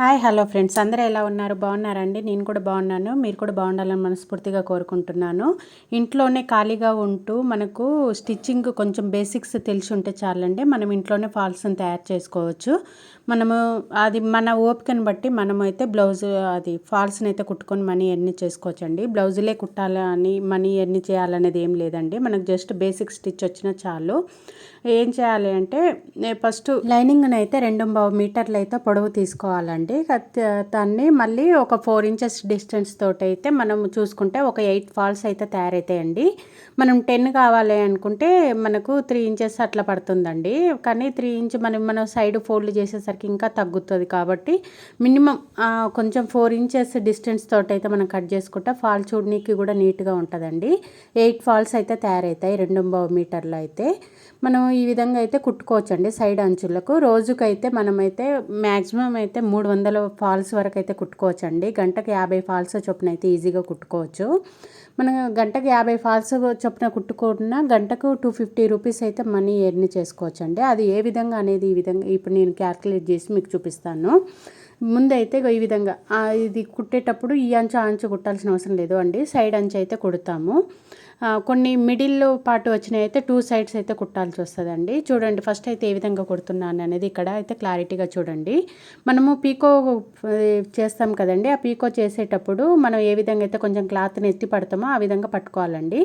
Hi hello friends, అందరూ ఎలా ఉన్నారు? బాగున్నారండి? నేను కూడా బాగున్నాను. మీరు కూడా బాగుండాలని మనస్ఫూర్తిగా కోరుకుంటున్నాను. ఇంట్లోనే ఖాళీగా ఉంటూ మనకు స్టిచ్చింగ్ కొంచెం బేసిక్స్ తెలిసి ఉంటే చాలండి, మనం ఇంట్లోనే ఫాల్స్ని తయారు చేసుకోవచ్చు. మనము అది మన ఓపికను బట్టి మనమైతే బ్లౌజ్ అది ఫాల్స్ని అయితే కుట్టుకొని మనీ ఎర్న్ చేసుకోవచ్చండి. బ్లౌజులే కుట్టాలని మనీ ఎర్న్ చేయాలనేది ఏం లేదండి. మనకు జస్ట్ బేసిక్ స్టిచ్ వచ్చినా చాలు. ఏం చేయాలి అంటే, ఫస్ట్ లైనింగ్ని అయితే 2.5 మీటర్లు అయితే పొడవు తీసుకోవాలండి. దాన్ని మళ్ళీ ఒక 4 ఇంచెస్ డిస్టెన్స్ తోటి అయితే మనం చూసుకుంటే ఒక 8 ఫాల్స్ అయితే తయారవుతాయండి. మనం 10 కావాలి అనుకుంటే మనకు 3 ఇంచెస్ అట్లా పడుతుందండి. కానీ 3 ఇంచ్ మనం సైడ్ ఫోల్డ్ చేసేసరికి ఇంకా తగ్గుతుంది. కాబట్టి మినిమం కొంచెం 4 ఇంచెస్ డిస్టెన్స్ తోటి అయితే మనం కట్ చేసుకుంటే ఫాల్ చూడడానికి కూడా నీట్గా ఉంటుందండి. 8 ఫాల్స్ అయితే తయారవుతాయి 2.5 మీటర్లు అయితే. మనం ఈ విధంగా అయితే కుట్టుకోవచ్చండి సైడ్ అంచులకు. రోజుకైతే మనమైతే మ్యాక్సిమం అయితే 300 ఫాల్స్ వరకు అయితే కుట్టుకోవచ్చండి. గంటకు 50 ఫాల్స్ చొప్పున అయితే ఈజీగా కుట్టుకోవచ్చు. మనం గంటకు 50 ఫాల్స్ చొప్పున కుట్టుకున్న గంటకు 250 రూపీస్ అయితే మనీ ఎర్న్ చేసుకోవచ్చండి. అది ఏ విధంగా అనేది ఈ విధంగా ఇప్పుడు నేను క్యాల్కులేట్ చేసి మీకు చూపిస్తాను. ముందైతే ఈ విధంగా ఇది కుట్టేటప్పుడు ఈ అంచు ఆ అంచు కుట్టాల్సిన అవసరం లేదు అండి. సైడ్ అంచు అయితే కుడతాము. కొన్ని మిడిల్లో పాటు వచ్చినాయి అయితే 2 సైడ్స్ అయితే కుట్టాల్సి వస్తుందండి. చూడండి, ఫస్ట్ అయితే ఏ విధంగా కుడుతున్నాను అనేది ఇక్కడ అయితే క్లారిటీగా చూడండి. మనము పీకో చేస్తాం కదండి. ఆ పీకో చేసేటప్పుడు మనం ఏ విధంగా అయితే కొంచెం క్లాత్ని ఎత్తి పడతామో ఆ విధంగా పట్టుకోవాలండి.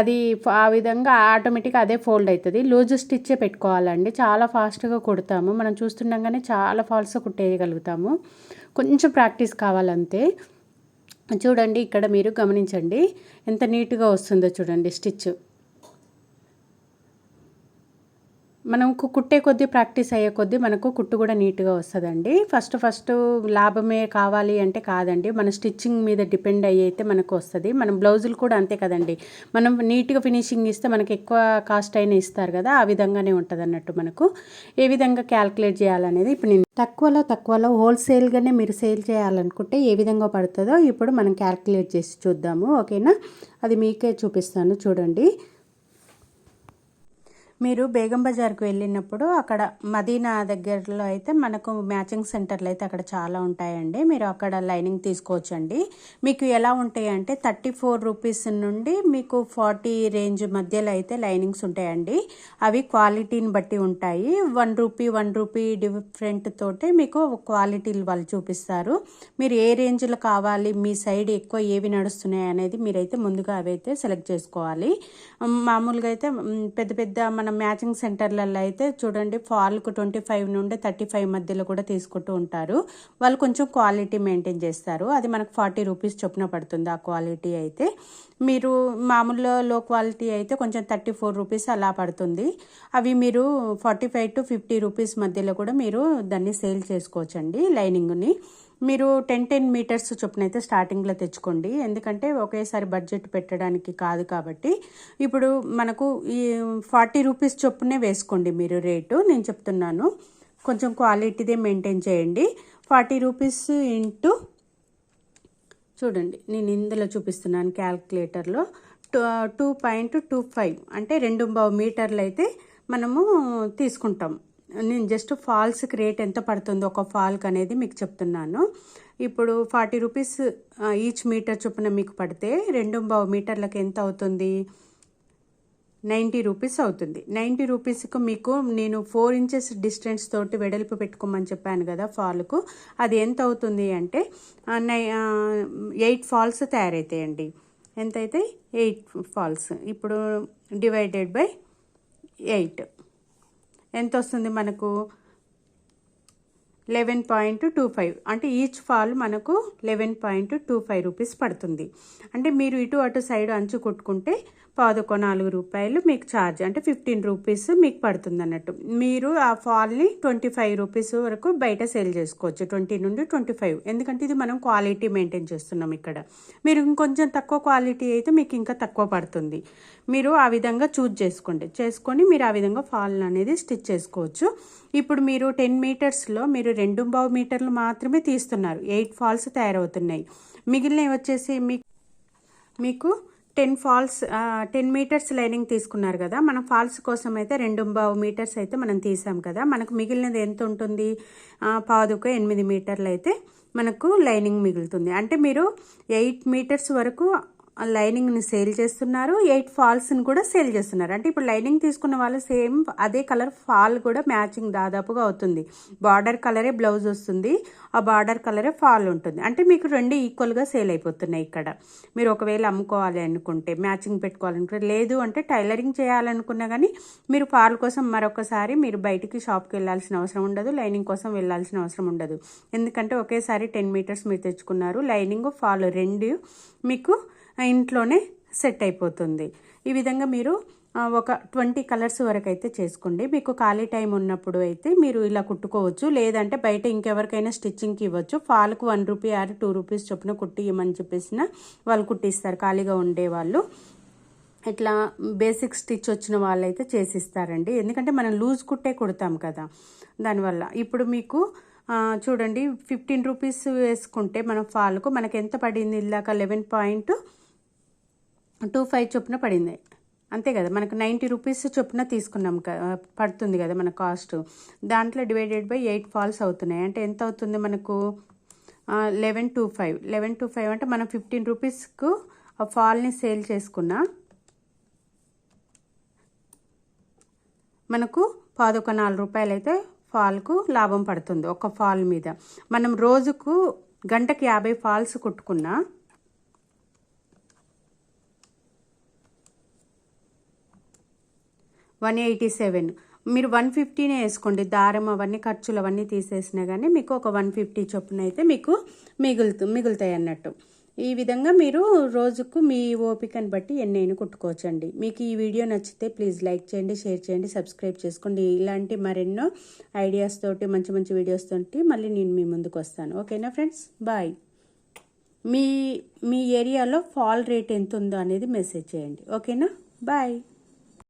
అది ఆ విధంగా ఆటోమేటిక్గా అదే ఫోల్డ్ అవుతుంది. లూజ్ స్టిచ్చే పెట్టుకోవాలండి. చాలా ఫాస్ట్గా కుడతాము. మనం చూస్తుండగానే చాలా ఫాల్స్ కుట్టేయగలుగుతాము. కొంచెం ప్రాక్టీస్ కావాలంతే. చూడండి, ఇక్కడ మీరు గమనించండి ఎంత నీట్గా వస్తుందో చూడండి స్టిచ్. మనం కుట్టే కొద్దీ ప్రాక్టీస్ అయ్యే కొద్దీ మనకు కుట్టు కూడా నీట్గా వస్తుందండి. ఫస్ట్ లాభమే కావాలి అంటే కాదండి, మన స్టిచ్చింగ్ మీద డిపెండ్ అయ్యి అయితే మనకు వస్తుంది. మనం బ్లౌజులు కూడా అంతే కదండి. మనం నీట్గా ఫినిషింగ్ ఇస్తే మనకి ఎక్కువ కాస్ట్ అయినా ఇస్తారు కదా, ఆ విధంగానే ఉంటుంది అన్నట్టు. మనకు ఏ విధంగా క్యాల్కులేట్ చేయాలనేది ఇప్పుడు నేను తక్కువలో హోల్సేల్గానే మీరు సేల్ చేయాలనుకుంటే ఏ విధంగా పడుతుందో ఇప్పుడు మనం క్యాల్కులేట్ చేసి చూద్దాము. ఓకేనా? అది మీకే చూపిస్తాను చూడండి. మీరు బేగం బజార్కు వెళ్ళినప్పుడు అక్కడ మదీనా దగ్గరలో అయితే మనకు మ్యాచింగ్ సెంటర్లు అయితే అక్కడ చాలా ఉంటాయండి. మీరు అక్కడ లైనింగ్ తీసుకోవచ్చండి. మీకు ఎలా ఉంటాయి అంటే 34 రూపీస్ నుండి మీకు 40 రేంజ్ మధ్యలో అయితే లైనింగ్స్ ఉంటాయండి. అవి క్వాలిటీని బట్టి ఉంటాయి. 1 రూపీ డిఫరెంట్ తోటి మీకు క్వాలిటీలు వాళ్ళు చూపిస్తారు. మీరు ఏ రేంజ్లో కావాలి, మీ సైడ్ ఎక్కువ ఏవి నడుస్తున్నాయి అనేది మీరైతే ముందుగా అవి అయితే సెలెక్ట్ చేసుకోవాలి. మామూలుగా అయితే పెద్ద మన మ్యాచింగ్ సెంటర్లలో అయితే చూడండి, ఫాల్కు 25 నుండి 35 మధ్యలో కూడా తీసుకుంటూ ఉంటారు. వాళ్ళు కొంచెం క్వాలిటీ మెయింటైన్ చేస్తారు. అది మనకు 40 రూపీస్ చొప్పున పడుతుంది ఆ క్వాలిటీ అయితే. మీరు మామూలు లో క్వాలిటీ అయితే కొంచెం 34 రూపీస్ అలా పడుతుంది. అవి మీరు 45 to 50 రూపీస్ మధ్యలో కూడా మీరు దాన్ని సేల్ చేసుకోవచ్చండి. లైనింగ్ని మీరు 10 మీటర్స్ చొప్పున అయితే స్టార్టింగ్లో తెచ్చుకోండి. ఎందుకంటే ఒకేసారి బడ్జెట్ పెట్టడానికి కాదు కాబట్టి. ఇప్పుడు మనకు ఈ 40 రూపీస్ చొప్పునే వేసుకోండి మీరు రేటు. నేను చెప్తున్నాను, కొంచెం క్వాలిటీదే మెయింటైన్ చేయండి. 40 రూపీస్ ఇంటూ చూడండి, నేను ఇందులో చూపిస్తున్నాను క్యాల్కులేటర్లో 2.25 అంటే 2.5 మీటర్లు అయితే మనము తీసుకుంటాం. నేను జస్ట్ ఫాల్స్కి రేట్ ఎంత పడుతుందో ఒక ఫాల్కి అనేది మీకు చెప్తున్నాను. ఇప్పుడు 40 రూపీస్ ఈచ్ మీటర్ చొప్పున మీకు పడితే 2.5 మీటర్లకు ఎంత అవుతుంది? 90 రూపీస్ అవుతుంది. 90 రూపీస్కు మీకు నేను 4 ఇంచెస్ డిస్టెన్స్ తోటి వెడల్పు పెట్టుకోమని చెప్పాను కదా ఫాల్కు. అది ఎంత అవుతుంది అంటే 8 ఫాల్స్ తయారవుతాయండి. ఎంత అయితే 8 ఫాల్స్. ఇప్పుడు డివైడెడ్ బై 8 ఎంత వస్తుంది మనకు? 11.25 అంటే ఈచ్ ఫాల్ మనకు 11.25 రూపీస్ పడుతుంది. అంటే మీరు ఇటు అటు సైడ్ అంచు కొట్టుకుంటే 4 రూపాయలు మీకు ఛార్జ్, అంటే 15 రూపీస్ మీకు పడుతుంది అన్నట్టు. మీరు ఆ ఫాల్ని 25 రూపీస్ వరకు బయట సేల్ చేసుకోవచ్చు, 20 నుండి 25. ఎందుకంటే ఇది మనం క్వాలిటీ మెయింటైన్ చేస్తున్నాం ఇక్కడ. మీరు ఇంకొంచెం తక్కువ క్వాలిటీ అయితే మీకు ఇంకా తక్కువ పడుతుంది. మీరు ఆ విధంగా చేసుకొని మీరు ఆ విధంగా ఫాల్ అనేది స్టిచ్ చేసుకోవచ్చు. ఇప్పుడు మీరు 10 మీటర్స్లో మీరు 2.5 మీటర్లు మాత్రమే తీస్తున్నారు. 8 ఫాల్స్ తయారవుతున్నాయి. మిగిలినవి వచ్చేసి మీకు 10 మీటర్స్ లైనింగ్ తీసుకున్నారు కదా, మనం ఫాల్స్ కోసం అయితే 2.5 మీటర్స్ అయితే మనం తీసాం కదా, మనకు మిగిలినది ఎంత ఉంటుంది, 8 మీటర్లు అయితే మనకు లైనింగ్ మిగులుతుంది. అంటే మీరు 8 మీటర్స్ వరకు లైనింగ్ని సేల్ చేస్తున్నారు, 8 ఫాల్స్ని కూడా సేల్ చేస్తున్నారు. అంటే ఇప్పుడు లైనింగ్ తీసుకున్న వాళ్ళు సేమ్ అదే కలర్ ఫాల్ కూడా మ్యాచింగ్ దాదాపుగా అవుతుంది. బార్డర్ కలరే బ్లౌజ్ వస్తుంది, ఆ బార్డర్ కలరే ఫాల్ ఉంటుంది. అంటే మీకు రెండు ఈక్వల్గా సేల్ అయిపోతున్నాయి. ఇక్కడ మీరు ఒకవేళ అమ్ముకోవాలి అనుకుంటే, మ్యాచింగ్ పెట్టుకోవాలనుకుంటే, లేదు అంటే టైలరింగ్ చేయాలనుకున్నా కానీ మీరు ఫాల్ కోసం మరొకసారి మీరు బయటికి షాప్కి వెళ్ళాల్సిన అవసరం ఉండదు, లైనింగ్ కోసం వెళ్ళాల్సిన అవసరం ఉండదు. ఎందుకంటే ఒకేసారి 10 మీటర్స్ మీరు తెచ్చుకున్నారు, లైనింగ్ ఫాల్ రెండు మీకు ఇంట్లోనే సెట్ అయిపోతుంది. ఈ విధంగా మీరు ఒక 20 కలర్స్ వరకు అయితే చేసుకోండి. మీకు ఖాళీ టైం ఉన్నప్పుడు అయితే మీరు ఇలా కుట్టుకోవచ్చు, లేదంటే బయట ఇంకెవరికైనా స్టిచ్చింగ్కి ఇవ్వచ్చు. ఫాల్కు 1 రూపీ ఆర్ 2 రూపీస్ చొప్పున కుట్టియమని చెప్పేసిన వాళ్ళు కుట్టిస్తారు, ఖాళీగా ఉండేవాళ్ళు. ఇట్లా బేసిక్ స్టిచ్ వచ్చిన వాళ్ళైతే చేసిస్తారండి, ఎందుకంటే మనం లూజ్ కుట్టే కుడతాం కదా దానివల్ల. ఇప్పుడు మీకు చూడండి 15 రూపీస్ వేసుకుంటే మనం ఫాల్కు మనకు ఎంత పడింది, ఇలాక 11.25 చొప్పున పడింది, అంతే కదా. మనకు 90 రూపీస్ చొప్పున తీసుకున్నాం పడుతుంది కదా మన కాస్ట్. దాంట్లో డివైడెడ్ బై 8 ఫాల్స్ అవుతున్నాయి. అంటే ఎంత అవుతుంది మనకు, 11.25 అంటే మనం 15 రూపీస్కు ఆ ఫాల్ని సేల్ చేసుకున్నా మనకు 4 రూపాయలు అయితే ఫాల్కు లాభం పడుతుంది ఒక ఫాల్ మీద. మనం రోజుకు గంటకి 50 ఫాల్స్ కుట్టుకున్నా $187. మీరు 150నే వేసుకోండి, దారం అవన్నీ ఖర్చులు అవన్నీ తీసేసినా కానీ మీకు ఒక 150 చొప్పున అయితే మీకు మిగులుతాయి అన్నట్టు. ఈ విధంగా మీరు రోజుకు మీ ఓపికను బట్టి ఎన్నైనా కుట్టుకోవచ్చండి. మీకు ఈ వీడియో నచ్చితే ప్లీజ్ లైక్ చేయండి, షేర్ చేయండి, సబ్స్క్రైబ్ చేసుకోండి. ఇలాంటి మరెన్నో ఐడియాస్ తోటి మంచి మంచి వీడియోస్ తోటి మళ్ళీ నేను మీ ముందుకు వస్తాను. ఓకేనా ఫ్రెండ్స్, బాయ్. మీ ఏరియాలో ఫాల్ రేట్ ఎంత ఉందో అనేది మెసేజ్ చేయండి. ఓకేనా, బాయ్.